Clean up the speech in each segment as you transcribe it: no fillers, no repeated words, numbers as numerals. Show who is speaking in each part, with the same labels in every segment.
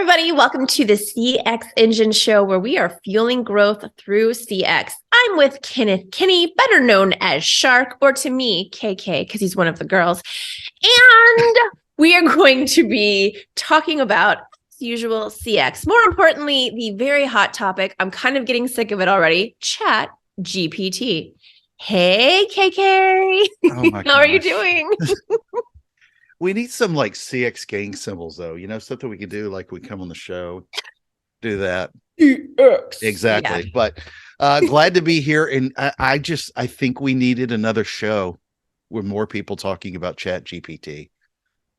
Speaker 1: everybody. Welcome to the CX Engine Show, where we are fueling growth through CX. I'm with Kenneth Kinney, better known as Shark, or to me, KK, because he's one of the girls. And we are going to be talking about, as usual, CX. More importantly, the very hot topic, I'm kind of getting sick of it already, Chat GPT. Hey, KK.
Speaker 2: Oh my
Speaker 1: How are you
Speaker 2: gosh.
Speaker 1: doing?
Speaker 2: We need some like CX gang symbols though, something we could do like we come on the show, do that.
Speaker 1: CX.
Speaker 2: Exactly.
Speaker 1: Yeah.
Speaker 2: But glad to be here. And I think we needed another show with more people talking about Chat GPT.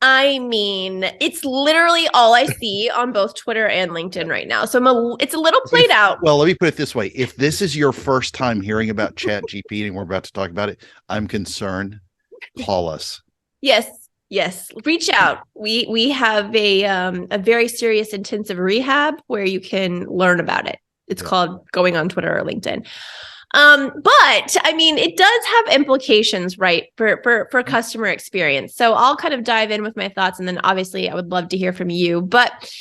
Speaker 1: I mean, it's literally all I see on both Twitter and LinkedIn right now. So it's a little played out.
Speaker 2: Well, let me put it this way. If this is your first time hearing about Chat GPT and we're about to talk about it, I'm concerned. Call us.
Speaker 1: Yes. Reach out. We have a very serious intensive rehab where you can learn about it. It's called going on Twitter or LinkedIn. But I mean, it does have implications, right, for customer experience. So I'll kind of dive in with my thoughts, and then obviously I would love to hear from you. But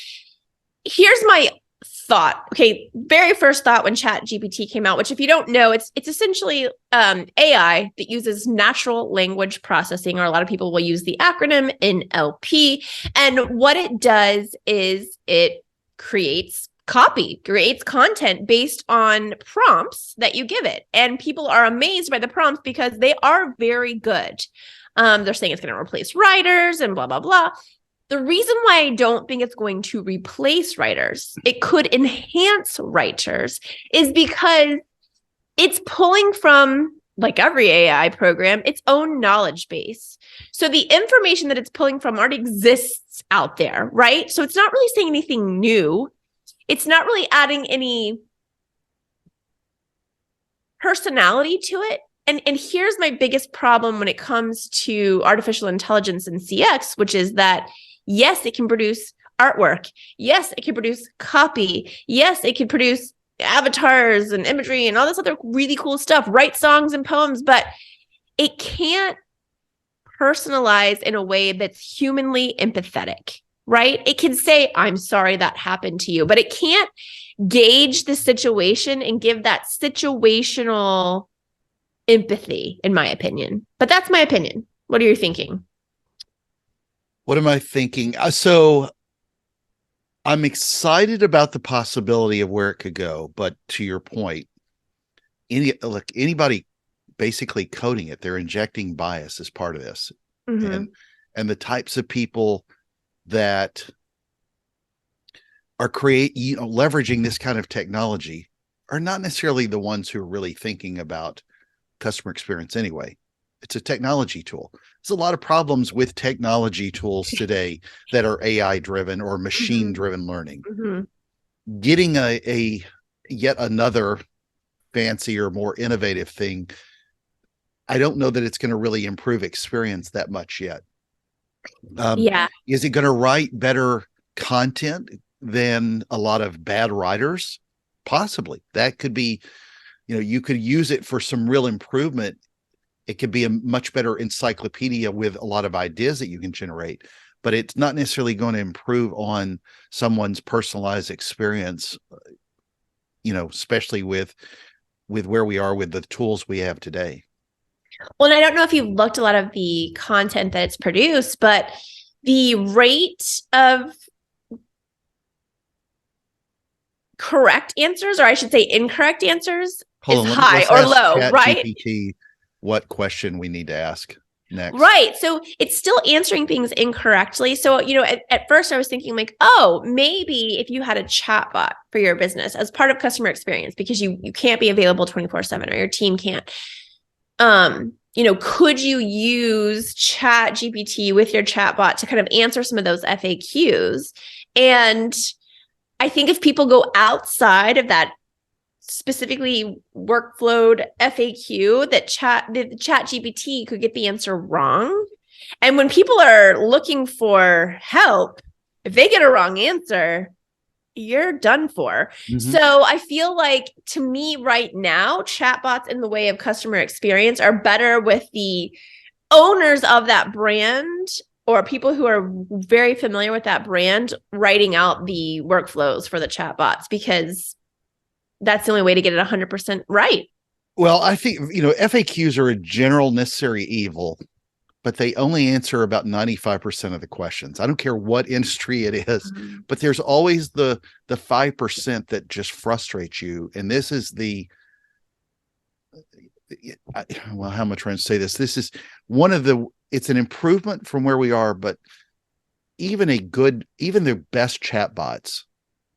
Speaker 1: here's my thought. Okay, very first thought when Chat GPT came out, which if you don't know, it's essentially AI that uses natural language processing, or a lot of people will use the acronym NLP. And what it does is it creates content based on prompts that you give it. And people are amazed by the prompts because they are very good. They're saying it's going to replace writers and blah, blah, blah. The reason why I don't think it's going to replace writers, it could enhance writers, is because it's pulling from, like every AI program, its own knowledge base. So the information that it's pulling from already exists out there, right? So it's not really saying anything new. It's not really adding any personality to it. And here's my biggest problem when it comes to artificial intelligence and CX, which is that, yes, it can produce artwork. Yes, it can produce copy. Yes, it can produce avatars and imagery and all this other really cool stuff, write songs and poems, but it can't personalize in a way that's humanly empathetic, right? It can say, I'm sorry that happened to you, but it can't gauge the situation and give that situational empathy, in my opinion. But that's my opinion. What are you thinking?
Speaker 2: What am I thinking? So I'm excited about the possibility of where it could go. But to your point, anybody basically coding it, they're injecting bias as part of this.
Speaker 1: Mm-hmm.
Speaker 2: And the types of people that are leveraging this kind of technology are not necessarily the ones who are really thinking about customer experience anyway. It's a technology tool. There's a lot of problems with technology tools today that are AI driven or machine driven learning. Mm-hmm. Getting a yet another fancier, more innovative thing, I don't know that it's going to really improve experience that much yet. Is it going to write better content than a lot of bad writers? Possibly. That could be, you could use it for some real improvement. It could be a much better encyclopedia with a lot of ideas that you can generate, but it's not necessarily going to improve on someone's personalized experience, especially with where we are with the tools we have today.
Speaker 1: Well, and I don't know if you've looked a lot of the content that it's produced, but the rate of correct answers, or I should say incorrect answers, is high or low,
Speaker 2: Chat
Speaker 1: right?
Speaker 2: GPT what question we need to ask next.
Speaker 1: Right. So it's still answering things incorrectly. So, at first I was thinking like, oh, maybe if you had a chatbot for your business as part of customer experience, because you can't be available 24/7 or your team can't. Could you use Chat GPT with your chatbot to kind of answer some of those FAQs? And I think if people go outside of that specifically workflowed FAQ, that Chat GPT could get the answer wrong. And when people are looking for help, if they get a wrong answer, you're done for. Mm-hmm. So I feel like, to me right now, chatbots in the way of customer experience are better with the owners of that brand or people who are very familiar with that brand writing out the workflows for the chatbots, because that's the only way to get it 100% right.
Speaker 2: Well, I think, FAQs are a general necessary evil, but they only answer about 95% of the questions. I don't care what industry it is, but there's always the 5% that just frustrates you. And this is how am I trying to say this? This is it's an improvement from where we are, but even the best chatbots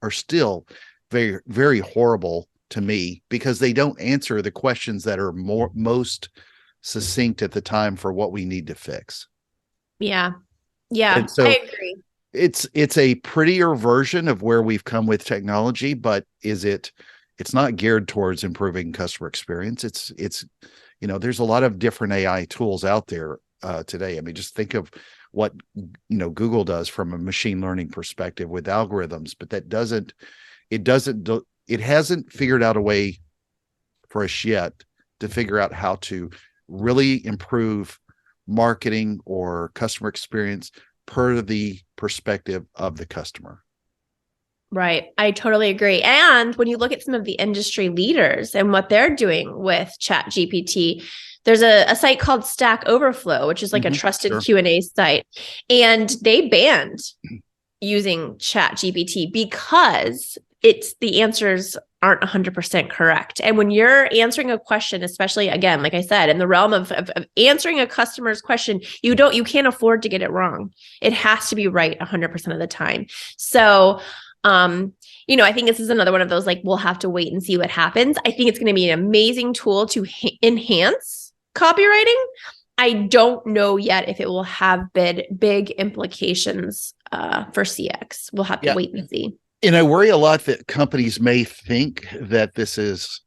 Speaker 2: are still very, very horrible to me, because they don't answer the questions that are most succinct at the time for what we need to fix.
Speaker 1: Yeah.
Speaker 2: And so
Speaker 1: I agree.
Speaker 2: it's a prettier version of where we've come with technology, but it's not geared towards improving customer experience. It's there's a lot of different AI tools out there today. I mean, just think of what Google does from a machine learning perspective with algorithms, but it hasn't figured out a way for us yet to figure out how to really improve marketing or customer experience per the perspective of the customer.
Speaker 1: Right. I totally agree. And when you look at some of the industry leaders and what they're doing with Chat GPT, there's a site called Stack Overflow, which is like a trusted Q&A site. And they banned using Chat GPT because the answers aren't 100% correct. And when you're answering a question, especially, again, like I said, in the realm of answering a customer's question, you can't afford to get it wrong. It has to be right 100% of the time. So, I think this is another one of those, like, we'll have to wait and see what happens. I think it's going to be an amazing tool to enhance copywriting. I don't know yet if it will have big implications for CX. We'll have to wait and see.
Speaker 2: And I worry a lot that companies may think that this is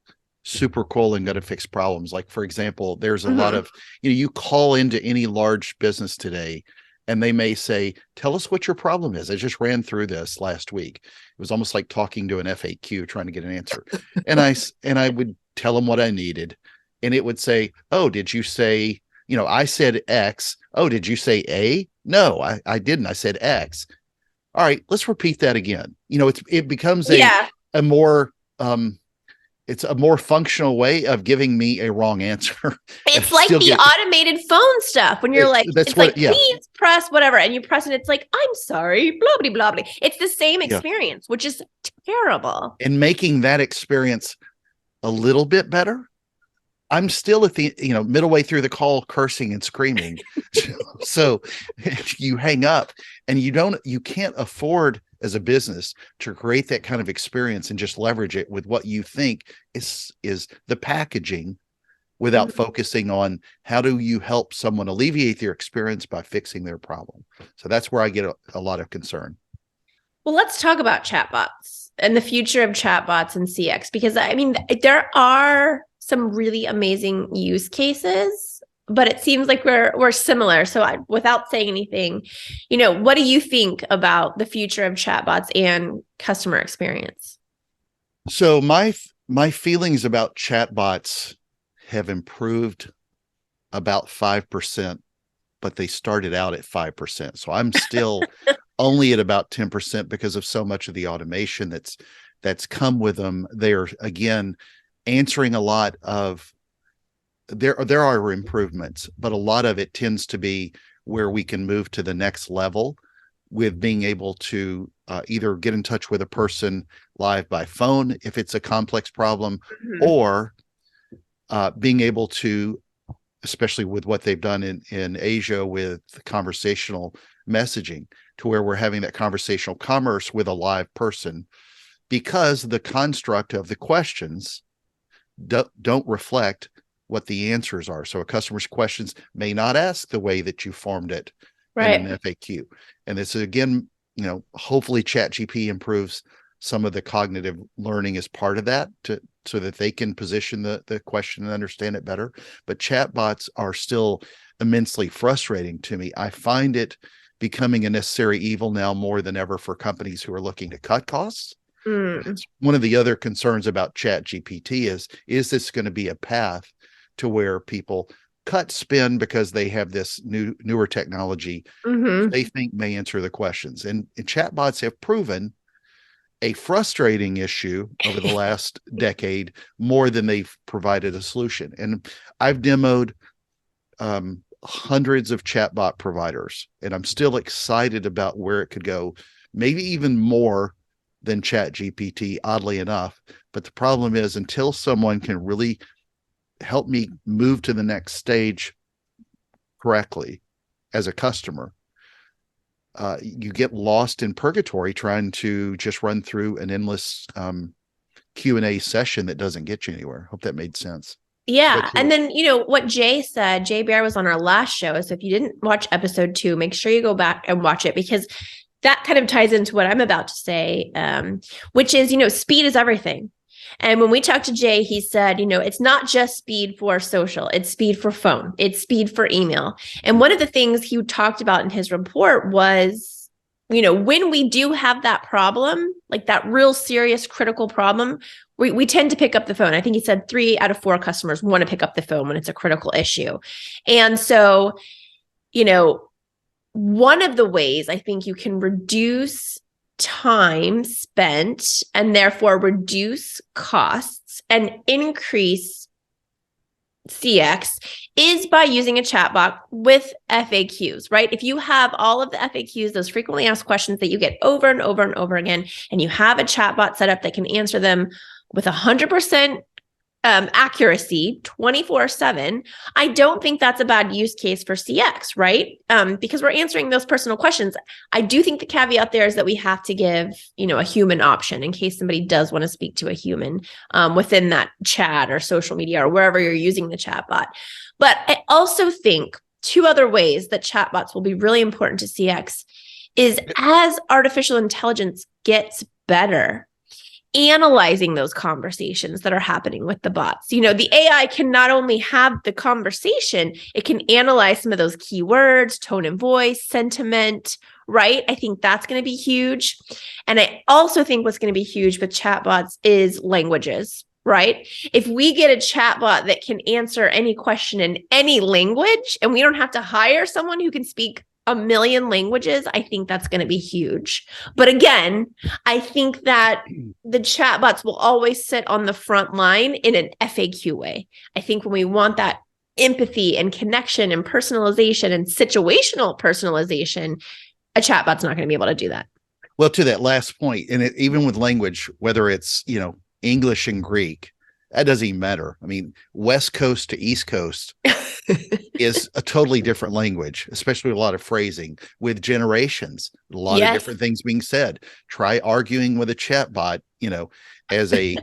Speaker 2: super cool and going to fix problems. Like, for example, there's a lot of, you call into any large business today and they may say, tell us what your problem is. I just ran through this last week. It was almost like talking to an FAQ trying to get an answer. And I would tell them what I needed. And it would say, oh, did you say, I said X. Oh, did you say A? No, I didn't. I said X. All right, let's repeat that again. It becomes a more it's a more functional way of giving me a wrong answer.
Speaker 1: It's like the automated phone stuff when you're please press whatever, and you press it. It's like, I'm sorry, blah blah blah blah. It's the same experience, which is terrible.
Speaker 2: And making that experience a little bit better, I'm still at the middle way through the call cursing and screaming. So you hang up, and you can't afford as a business to create that kind of experience and just leverage it with what you think is the packaging without focusing on how do you help someone alleviate their experience by fixing their problem. So that's where I get a lot of concern.
Speaker 1: Well, let's talk about chatbots and the future of chatbots and CX, because I mean, there are some really amazing use cases, but it seems like we're similar. So without saying anything, what do you think about the future of chatbots and customer experience?
Speaker 2: So my feelings about chatbots have improved about 5%, but they started out at 5%. So I'm still only at about 10% because of so much of the automation that's come with them. They're, again, answering a lot of there are improvements, but a lot of it tends to be where we can move to the next level with being able to either get in touch with a person live by phone if it's a complex problem, or being able to, especially with what they've done in Asia with conversational messaging, to where we're having that conversational commerce with a live person, because the construct of the questions don't reflect what the answers are. So a customer's questions may not ask the way that you formed it in an FAQ. And this is, again, hopefully Chat GPT improves some of the cognitive learning as part of that so that they can position the question and understand it better. But chatbots are still immensely frustrating to me. I find it becoming a necessary evil now more than ever for companies who are looking to cut costs. It's one of the other concerns about Chat GPT is this going to be a path to where people cut spend because they have this newer technology they think may answer the questions. And chatbots have proven a frustrating issue over the last decade more than they've provided a solution. And I've demoed hundreds of chatbot providers, and I'm still excited about where it could go, maybe even more than Chat GPT, oddly enough. But the problem is, until someone can really help me move to the next stage correctly as a customer, you get lost in purgatory trying to just run through an endless Q&A session that doesn't get you anywhere. Hope that made sense.
Speaker 1: Yeah. And then, what Jay said, Jay Bear was on our last show. So if you didn't watch episode 2, make sure you go back and watch it, because that kind of ties into what I'm about to say, which is, speed is everything. And when we talked to Jay, he said, it's not just speed for social, it's speed for phone, it's speed for email. And one of the things he talked about in his report was, when we do have that problem, like that real serious critical problem, we tend to pick up the phone. I think he said 3 out of 4 customers want to pick up the phone when it's a critical issue. And so, one of the ways I think you can reduce time spent and therefore reduce costs and increase CX is by using a chatbot with FAQs, right? If you have all of the FAQs, those frequently asked questions that you get over and over and over again, and you have a chatbot set up that can answer them with 100% accuracy 24/7, I don't think that's a bad use case for CX, right? Because we're answering those personal questions. I do think the caveat there is that we have to give, a human option in case somebody does want to speak to a human within that chat or social media or wherever you're using the chatbot. But I also think 2 other ways that chatbots will be really important to CX is as artificial intelligence gets better analyzing those conversations that are happening with the bots. The AI can not only have the conversation, it can analyze some of those keywords, tone and voice, sentiment, right? I think that's going to be huge. And I also think what's going to be huge with chatbots is languages, right? If we get a chatbot that can answer any question in any language, and we don't have to hire someone who can speak 1 million languages, I think that's going to be huge. But again, I think that the chatbots will always sit on the front line in an FAQ way. I think when we want that empathy and connection and personalization and situational personalization, a chatbot's not going to be able to do that.
Speaker 2: Well, to that last point, and even with language, whether it's, English and Greek, that doesn't even matter. I mean, West Coast to East Coast is a totally different language, especially with a lot of phrasing, with generations, a lot of different things being said. Try arguing with a chatbot, as a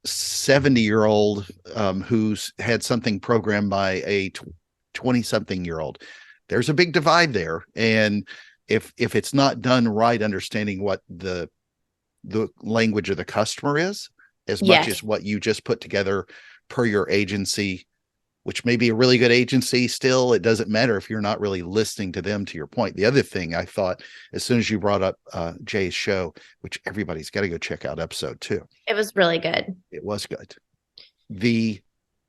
Speaker 2: 70-year-old who's had something programmed by a 20-something-year-old. There's a big divide there. And if it's not done right, understanding what the language of the customer is, as much as what you just put together per your agency, which may be a really good agency still, it doesn't matter if you're not really listening to them, to your point. The other thing I thought, as soon as you brought up Jay's show, which everybody's got to go check out episode 2.
Speaker 1: It was really good.
Speaker 2: It was good.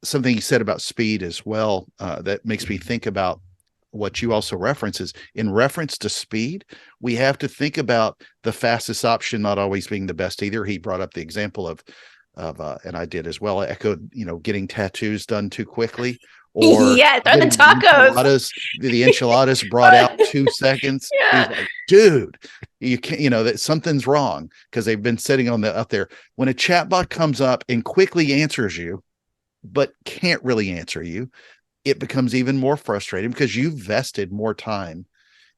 Speaker 2: Something you said about speed as well, that makes me think about what you also reference is, in reference to speed, we have to think about the fastest option not always being the best either. He brought up the example of and I did as well, echoed, getting tattoos done too quickly, or
Speaker 1: or the tacos.
Speaker 2: The enchiladas brought out 2 seconds.
Speaker 1: Yeah.
Speaker 2: He's like, dude, you can't, that something's wrong because they've been sitting up there. When a chatbot comes up and quickly answers you, but can't really answer you, it becomes even more frustrating because you've vested more time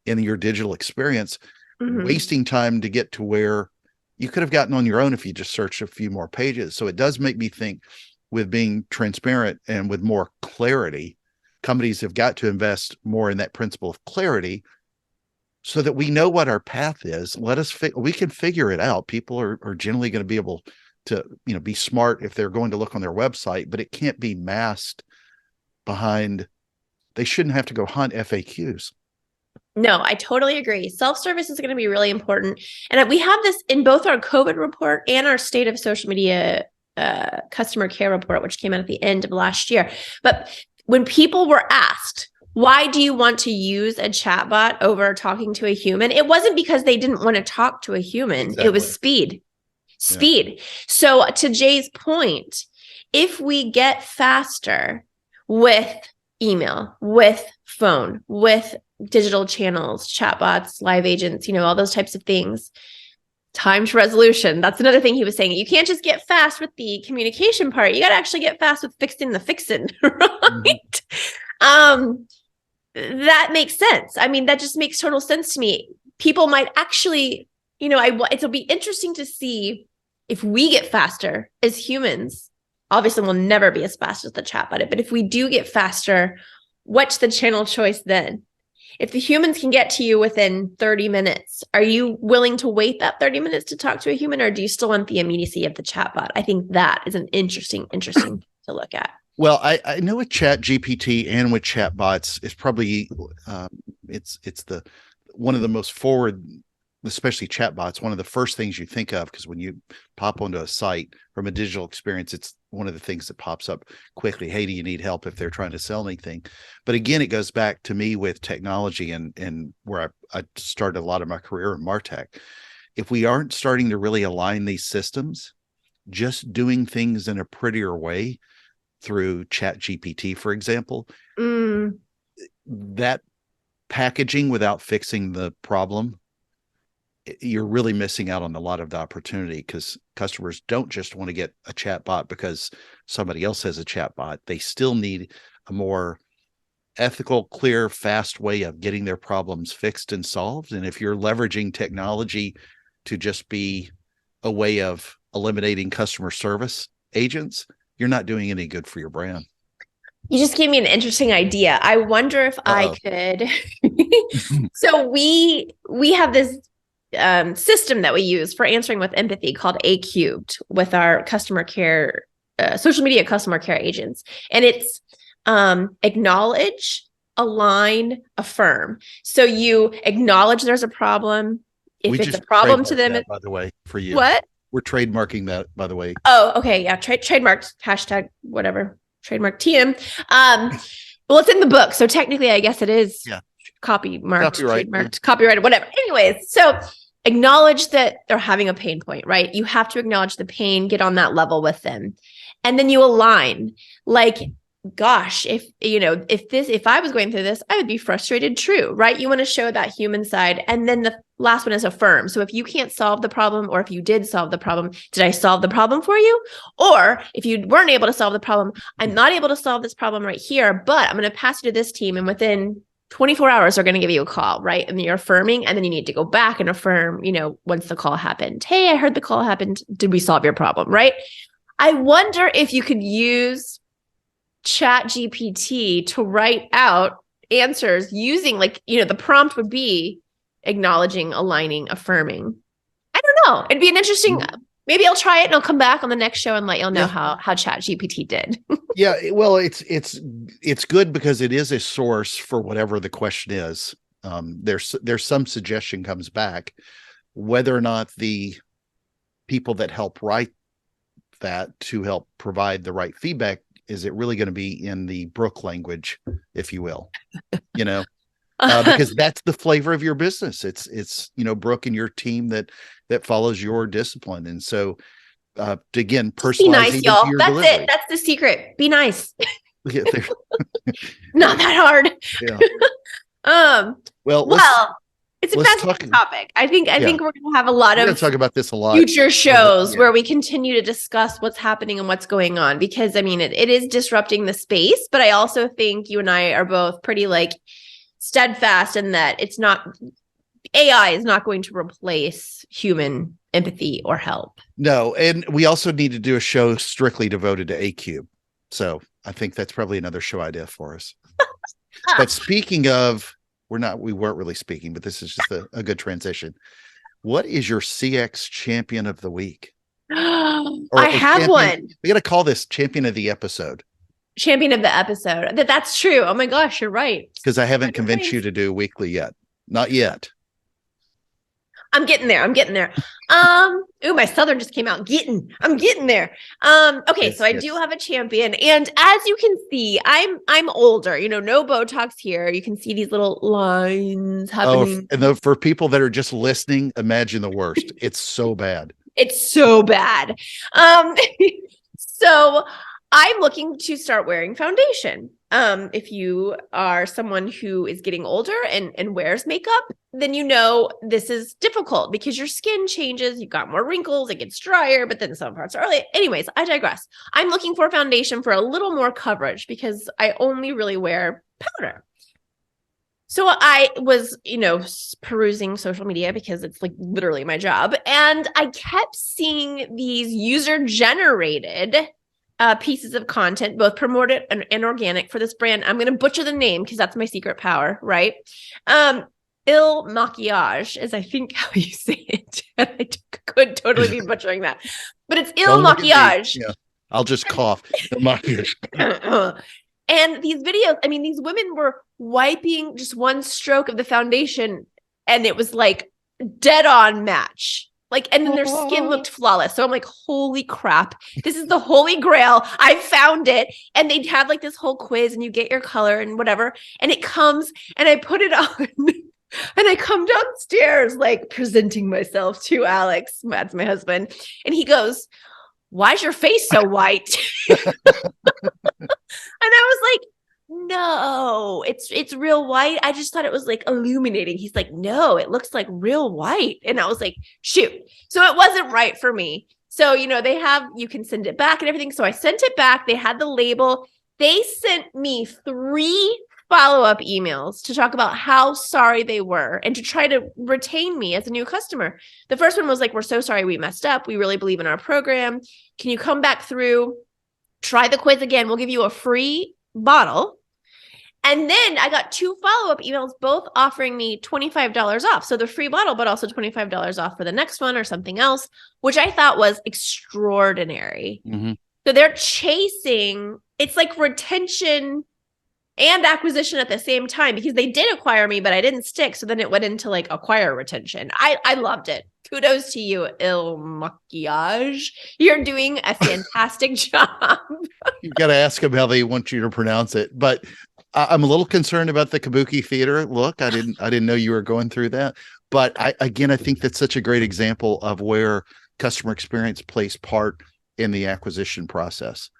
Speaker 2: in your digital experience, wasting time to get to where you could have gotten on your own if you just searched a few more pages. So it does make me think, with being transparent and with more clarity, companies have got to invest more in that principle of clarity so that we know what our path is. We can figure it out. People are generally going to be able to, be smart if they're going to look on their website, but it can't be masked behind, they shouldn't have to go hunt FAQs.
Speaker 1: No, I totally agree. Self-service is going to be really important. And we have this in both our COVID report and our state of social media customer care report, which came out at the end of last year. But when people were asked, why do you want to use a chatbot over talking to a human? It wasn't because they didn't want to talk to a human. Exactly. It was speed. Yeah. So to Jay's point, if we get faster with email, with phone, with digital channels, chatbots, live agents, all those types of things, time to resolution. That's another thing he was saying. You can't just get fast with the communication part. You got to actually get fast with fixing the fixing, right? Mm-hmm. That makes sense. I mean, that just makes total sense to me. People might actually, it'll be interesting to see if we get faster as humans. Obviously, we'll never be as fast as the chatbot, but if we do get faster, what's the channel choice then? If the humans can get to you within 30 minutes, are you willing to wait that 30 minutes to talk to a human, or do you still want the immediacy of the chatbot? I think that is an interesting to look at.
Speaker 2: Well, I know with Chat GPT and with chatbots, it's probably it's the one of the most forward, especially chatbots, one of the first things you think of, because when you pop onto a site from a digital experience, it's one of the things that pops up quickly. Hey, do you need help if they're trying to sell anything? But again, it goes back to me with technology and where I started a lot of my career in MarTech. If we aren't starting to really align these systems, just doing things in a prettier way through Chat GPT, for example, that packaging without fixing the problem, you're really missing out on a lot of the opportunity, because customers don't just want to get a chat bot because somebody else has a chat bot. They still need a more ethical, clear, fast way of getting their problems fixed and solved. And if you're leveraging technology to just be a way of eliminating customer service agents, you're not doing any good for your brand.
Speaker 1: You just gave me an interesting idea. I wonder if I could. So we have this system that we use for answering with empathy called A Cubed with our customer care, social media customer care agents. And it's acknowledge, align, affirm. So you acknowledge there's a problem. If it's a problem to them,
Speaker 2: by the way, for you.
Speaker 1: What?
Speaker 2: We're trademarking that, by the way.
Speaker 1: Oh, okay. Yeah. Trademarked, hashtag, whatever, trademark TM. Well, it's in the book. So technically, I guess it is trademarked, copyrighted, whatever. Anyways, so acknowledge that they're having a pain point, right? You have to acknowledge the pain, get on that level with them. And then you align. Like, gosh, if I was going through this, I would be frustrated. True, right? You want to show that human side. And then the last one is affirm. So if you can't solve the problem, or if you did solve the problem, did I solve the problem for you? Or if you weren't able to solve the problem, I'm not able to solve this problem right here, but I'm going to pass you to this team. And within 24 hours, they're going to give you a call, right? And you're affirming, and then you need to go back and affirm, once the call happened. Hey, I heard the call happened. Did we solve your problem, right? I wonder if you could use Chat GPT to write out answers using, the prompt would be acknowledging, aligning, affirming. I don't know. It'd be an interesting, maybe I'll try it and I'll come back on the next show and let y'all know how Chat GPT did.
Speaker 2: Yeah. Well, it's good because it is a source for whatever the question is. There's some suggestion comes back. Whether or not the people that help write that to help provide the right feedback, is it really going to be in the Brooke language, if you will, because that's the flavor of your business. It's Brooke and your team that follows your discipline. And so, again, personalizing
Speaker 1: be nice, y'all. That's
Speaker 2: delivery.
Speaker 1: It. That's the secret. Be nice. Not that hard.
Speaker 2: Yeah. Well,
Speaker 1: it's a fascinating topic. I think we're going to have a lot of
Speaker 2: talk about this a lot.
Speaker 1: Future shows where we continue to discuss what's happening and what's going on, because I mean, it is disrupting the space, but I also think you and I are both pretty steadfast in that AI is not going to replace human empathy or help.
Speaker 2: No. And we also need to do a show strictly devoted to AQ. So I think that's probably another show idea for us. But speaking of, we weren't really speaking, but this is just a good transition. What is your CX champion of the week?
Speaker 1: I have one.
Speaker 2: We got to call this champion of the episode.
Speaker 1: Champion of the episode. That's true. Oh my gosh, you're right.
Speaker 2: Because I haven't convinced you to do weekly yet. Not yet.
Speaker 1: I'm getting there. I'm getting there. Ooh, my Southern just came out. I'm getting there. Okay, so I do have a champion. And as you can see, I'm older, no Botox here. You can see these little lines happening.
Speaker 2: And for people that are just listening, imagine the worst. It's so bad.
Speaker 1: It's so bad. So I'm looking to start wearing foundation. If you are someone who is getting older and wears makeup, then this is difficult because your skin changes. You've got more wrinkles, it gets drier, but then some parts are early. Anyways, I digress. I'm looking for foundation for a little more coverage because I only really wear powder. So I was, perusing social media because it's like literally my job. And I kept seeing these user-generated pieces of content, both promoted and organic for this brand. I'm going to butcher the name because that's my secret power, right? Il Maquillage is, I think, how you say it. I could totally be butchering that. But it's Il Maquillage.
Speaker 2: Yeah, I'll just cough. The maquillage.
Speaker 1: And these videos, these women were wiping just one stroke of the foundation and it was like dead on match. And then their skin looked flawless. So I'm like, holy crap. This is the holy grail. I found it. And they'd have this whole quiz and you get your color and whatever. And it comes and I put it on and I come downstairs, presenting myself to Alex. That's my husband. And he goes, "Why's your face so white?" And I was like, "No, it's real white. I just thought it was illuminating." He's like, "No, it looks like real white." And I was like, shoot. So it wasn't right for me. So, you can send it back and everything. So I sent it back. They had the label. They sent me 3 follow-up emails to talk about how sorry they were and to try to retain me as a new customer. The first one was like, "We're so sorry we messed up. We really believe in our program. Can you come back through? Try the quiz again. We'll give you a free bottle." And then I got 2 follow-up emails, both offering me $25 off. So the free bottle, but also $25 off for the next one or something else, which I thought was extraordinary.
Speaker 2: Mm-hmm.
Speaker 1: So they're chasing, it's like retention and acquisition at the same time because they did acquire me, but I didn't stick. So then it went into acquire retention. I loved it. Kudos to you, Il Maquillage. You're doing a fantastic job.
Speaker 2: You've got to ask them how they want you to pronounce it. But I'm a little concerned about the Kabuki theater look. I didn't know you were going through that. But I think that's such a great example of where customer experience plays part in the acquisition process.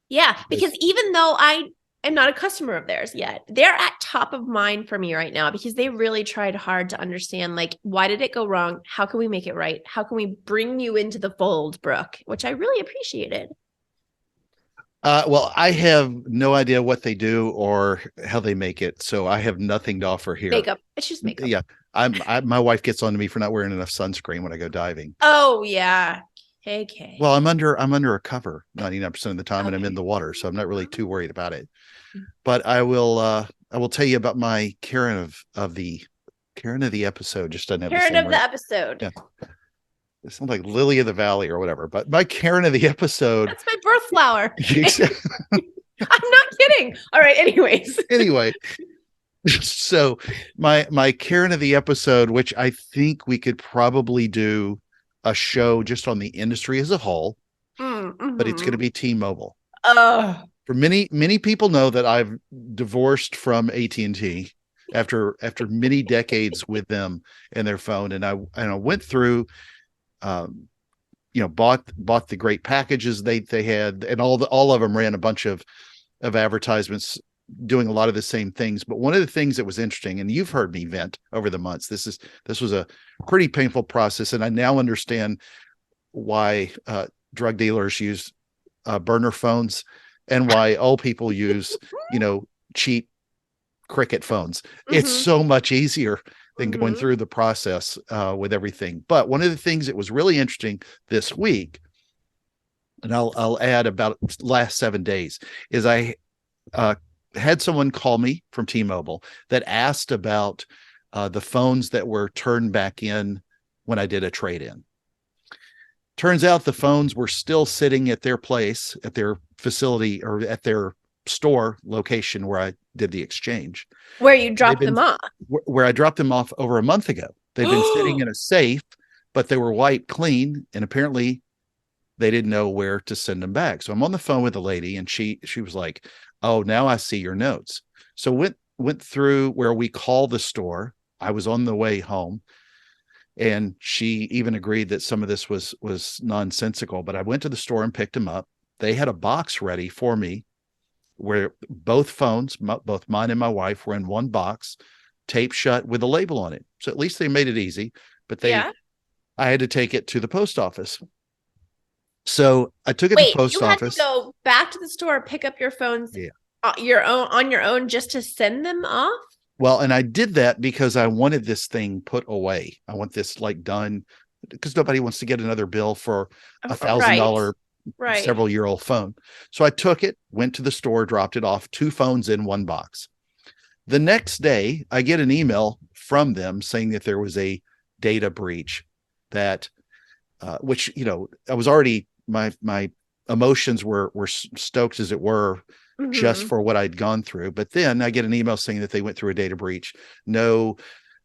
Speaker 1: Yeah, because even though I'm not a customer of theirs yet, they're at top of mind for me right now because they really tried hard to understand, why did it go wrong? How can we make it right? How can we bring you into the fold, Brooke? Which I really appreciated.
Speaker 2: Well, I have no idea what they do or how they make it, so I have nothing to offer here.
Speaker 1: Makeup. It's just makeup.
Speaker 2: Yeah, my wife gets on to me for not wearing enough sunscreen when I go diving.
Speaker 1: Oh yeah. Okay.
Speaker 2: Well, I'm under a cover 99% of the time, and I'm in the water, so I'm not really too worried about it. But I will tell you about my Karen of the episode. Just doesn't have
Speaker 1: Karen of the episode.
Speaker 2: Yeah. It sounds like Lily of the Valley or whatever. But my Karen of the episode.
Speaker 1: That's my birth flower. I'm not kidding. All right. Anyways.
Speaker 2: Anyway. So my Karen of the episode, which I think we could probably do a show just on the industry as a whole, but it's going to be T-Mobile. For many people know that I've divorced from AT&T after many decades with them and their phone, and I went through, bought the great packages they had, and all of them ran a bunch of advertisements doing a lot of the same things. But one of the things that was interesting, and you've heard me vent over the months, this was a pretty painful process, and I now understand why drug dealers use burner phones and why old people use cheap cricket phones. It's so much easier than going through the process with everything. But one of the things that was really interesting this week, and I'll add about last 7 days, is I had someone call me from T-Mobile that asked about the phones that were turned back in when I did a trade-in. Turns out the phones were still sitting at their place, at their facility, or at their store location where I did the exchange.
Speaker 1: Where you dropped them off.
Speaker 2: Where I dropped them off over a month ago. They'd been sitting in a safe, but they were wiped clean, and apparently they didn't know where to send them back. So I'm on the phone with the lady, and she was like, "Oh, now I see your notes." So went through where we call the store. I was on the way home, and she even agreed that some of this was nonsensical. But I went to the store and picked them up. They had a box ready for me, where both phones, both mine and my wife, were in one box, taped shut with a label on it. So at least they made it easy. But
Speaker 1: Yeah.
Speaker 2: I had to take it to the post office. So I took it to the
Speaker 1: Wait,
Speaker 2: post
Speaker 1: you had to
Speaker 2: office.
Speaker 1: go back to the store, pick up your phones
Speaker 2: Yeah.
Speaker 1: on your own just to send them off?
Speaker 2: Well, and I did that because I wanted this thing put away. I want this like done, because nobody wants to get another bill for
Speaker 1: Right.
Speaker 2: $1,000
Speaker 1: Right.
Speaker 2: several-year-old phone. So I took it, went to the store, dropped it off, 2 phones in one box. The next day, I get an email from them saying that there was a data breach, that which, I was already, my emotions were stoked, as it were, just
Speaker 1: Mm-hmm.
Speaker 2: for what I'd gone through. But then I get an email saying that they went through a data breach. No,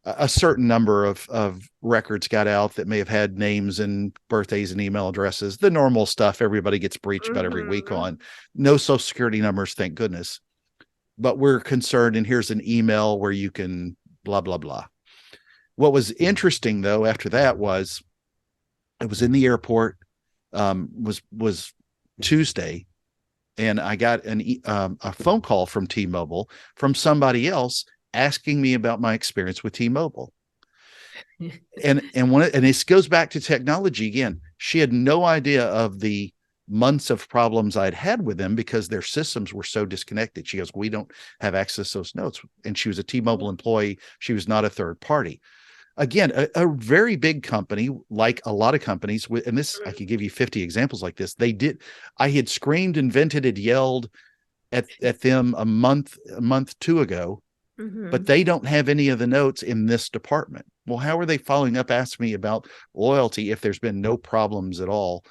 Speaker 2: a certain number of records got out that may have had names and birthdays and email addresses, the normal stuff everybody gets breached about every week
Speaker 1: Mm-hmm.
Speaker 2: on. No social security numbers, thank goodness. But we're concerned, and here's an email where you can blah, blah, blah. What was interesting, though, after that was, I was in the airport, was Tuesday, and I got a phone call from T-Mobile from somebody else asking me about my experience with T-Mobile. And this goes back to technology again. She had no idea of the months of problems I'd had with them because their systems were so disconnected. She goes, "We don't have access to those notes." And she was a T-Mobile employee. She was not a third party. Again, a very big company, like a lot of companies, and this, I could give you 50 examples like this. I had screamed and vented and yelled at them a month, 2 ago,
Speaker 1: Mm-hmm.
Speaker 2: but they don't have any of the notes in this department. Well, how are they following up, asking me about loyalty if there's been no problems at all?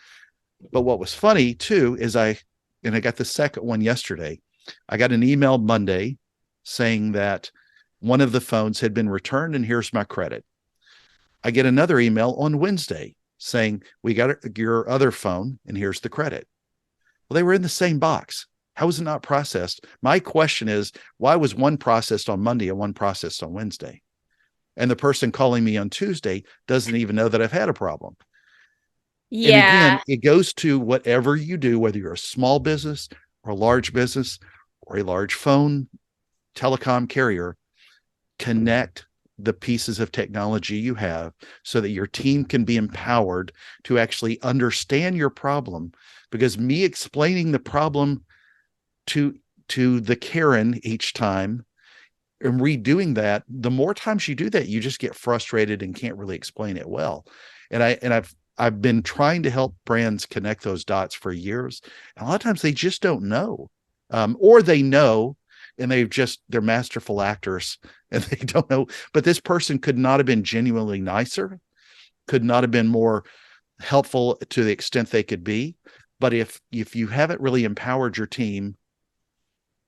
Speaker 2: But what was funny too is I got the second one yesterday. I got an email Monday saying that one of the phones had been returned and here's my credit. I get another email on Wednesday saying, "We got your other phone and here's the credit." Well, they were in the same box. How was it not processed? My question is, why was one processed on Monday and one processed on Wednesday? And the person calling me on Tuesday doesn't even know that I've had a problem. And
Speaker 1: Yeah.
Speaker 2: again, it goes to whatever you do, whether you're a small business or a large business or a large phone telecom carrier, connect the pieces of technology you have so that your team can be empowered to actually understand your problem. Because me explaining the problem to the Karen each time and redoing that, the more times you do that, you just get frustrated and can't really explain it well. And I've been trying to help brands connect those dots for years. And a lot of times they just don't know, or they know and they're masterful actors and they don't know. But this person could not have been genuinely nicer, could not have been more helpful to the extent they could be. But if you haven't really empowered your team,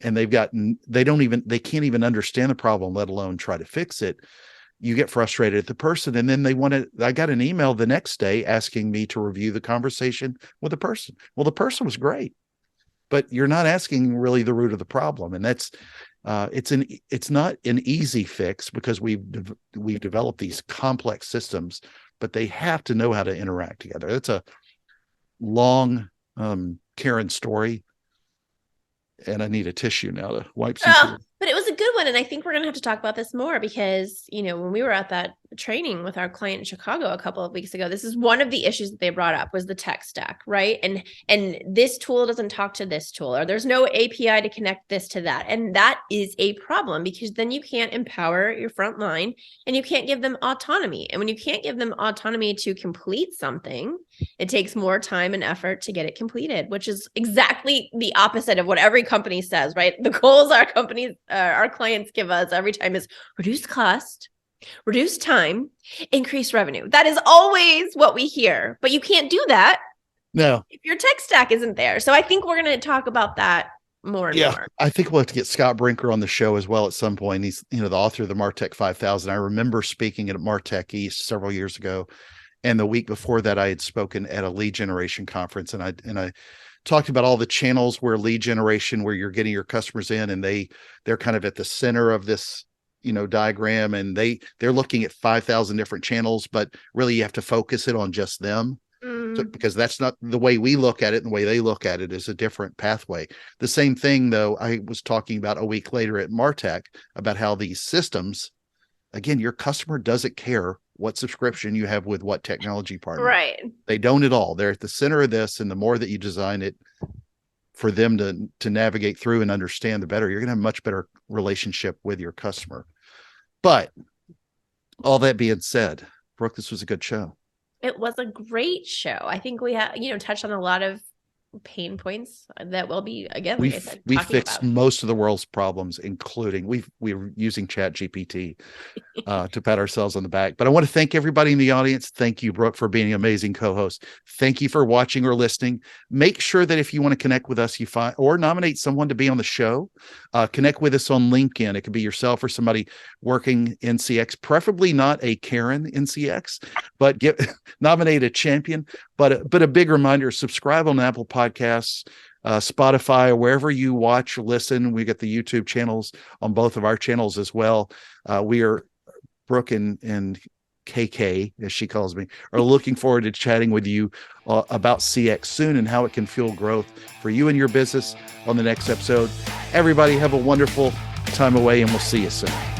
Speaker 2: and they can't even understand the problem, let alone try to fix it, you get frustrated at the person. And then I got an email the next day asking me to review the conversation with the person. Well, the person was great, but you're not asking really the root of the problem. And that's, it's not an easy fix because we've developed these complex systems, but they have to know how to interact together. It's a long, Karen story, and I need a tissue now to wipe some
Speaker 1: Oh,
Speaker 2: tears.
Speaker 1: but it was a good one. And I think we're going to have to talk about this more because, when we were at that training with our client in Chicago a couple of weeks ago, this is one of the issues that they brought up was the tech stack, right? And this tool doesn't talk to this tool, or there's no API to connect this to that. And that is a problem because then you can't empower your front line and you can't give them autonomy. And when you can't give them autonomy to complete something, it takes more time and effort to get it completed, which is exactly the opposite of what every company says, right? The goals our clients give us every time is reduce cost, reduce time, increase revenue. That is always what we hear, but you can't do that
Speaker 2: No.
Speaker 1: if your tech stack isn't there. So I think we're going to talk about that more and
Speaker 2: Yeah,
Speaker 1: more.
Speaker 2: I think we'll have to get Scott Brinker on the show as well at some point. He's, the author of the Martech 5000. I remember speaking at Martech East several years ago, and the week before that, I had spoken at a lead generation conference, and I talked about all the channels where lead generation, where you're getting your customers in, and they're kind of at the center of this, diagram, and they're looking at 5,000 different channels, but really you have to focus it on just them. So, because that's not the way we look at it, and the way they look at it is a different pathway. The same thing, though, I was talking about a week later at Martech about how these systems, again, your customer doesn't care what subscription you have with what technology partner.
Speaker 1: Right.
Speaker 2: They don't at all. They're at the center of this, and the more that you design it for them to navigate through and understand, the better. You're going to have a much better relationship with your customer. But all that being said, Brooke, this was a good show.
Speaker 1: It was a great show. I think we have, touched on a lot of pain points that will be, again, like I said,
Speaker 2: we fixed most of the world's problems, including we're using Chat GPT to pat ourselves on the back. But I want to thank everybody in the audience. Thank you, Brooke, for being an amazing co-host. Thank you for watching or listening. Make sure that if you want to connect with us, you find or nominate someone to be on the show. Connect with us on LinkedIn. It could be yourself or somebody working in CX, preferably not a Karen in CX, but nominate a champion. But a big reminder: subscribe on Apple Podcasts, Spotify, or wherever you watch or listen. We got the YouTube channels on both of our channels as well. We are Brooke and KK, as she calls me, are looking forward to chatting with you about CX soon and how it can fuel growth for you and your business on the next episode. Everybody have a wonderful time away, and we'll see you soon.